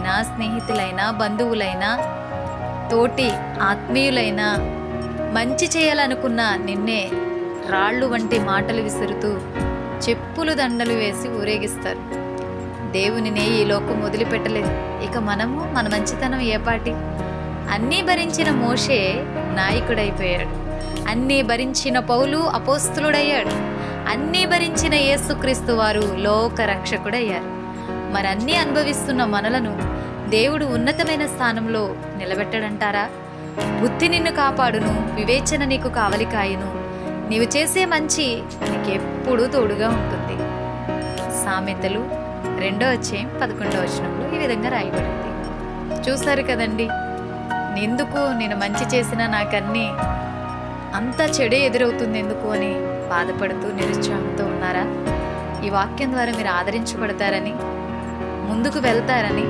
తల్లిదండ్రులైనా, స్నేహితులైనా, బంధువులైనా, తోటి ఆత్మీయులైనా మంచి చేయాలనుకున్న నిన్నే రాళ్ళు వంటి మాటలు విసురుతూ చెప్పులు దండలు వేసి ఊరేగిస్తారు. దేవునినే ఈ లోకం వదిలిపెట్టలేదు. ఇక మనము మన మంచితనం ఏపాటి? అన్నీ భరించిన మోషే నాయకుడైపోయాడు. అన్నీ భరించిన పౌలు అపోస్తులుడయ్యాడు. అన్నీ భరించిన యేసుక్రీస్తు వారు లోక రక్షకుడయ్యారు. మరన్నీ అనుభవిస్తున్న మనలను దేవుడు ఉన్నతమైన స్థానంలో నిలబెట్టడంటారా? బుద్ధి నిన్ను కాపాడును, వివేచన నీకు కావలి కాయును. నీవు చేసే మంచి నీకెప్పుడూ తోడుగా ఉంటుంది. సామెతలు 2:11 ఈ విధంగా రాయబడింది. చూశారు కదండి, ఎందుకు నేను మంచి చేసినా నాకన్నీ అంతా చెడే ఎదురవుతుంది ఎందుకు అని బాధపడుతూ నిరుత్సాహంతో ఉన్నారా? ఈ వాక్యం ద్వారా మీరు ఆదరించబడతారని, ముందుకు వెళ్తారని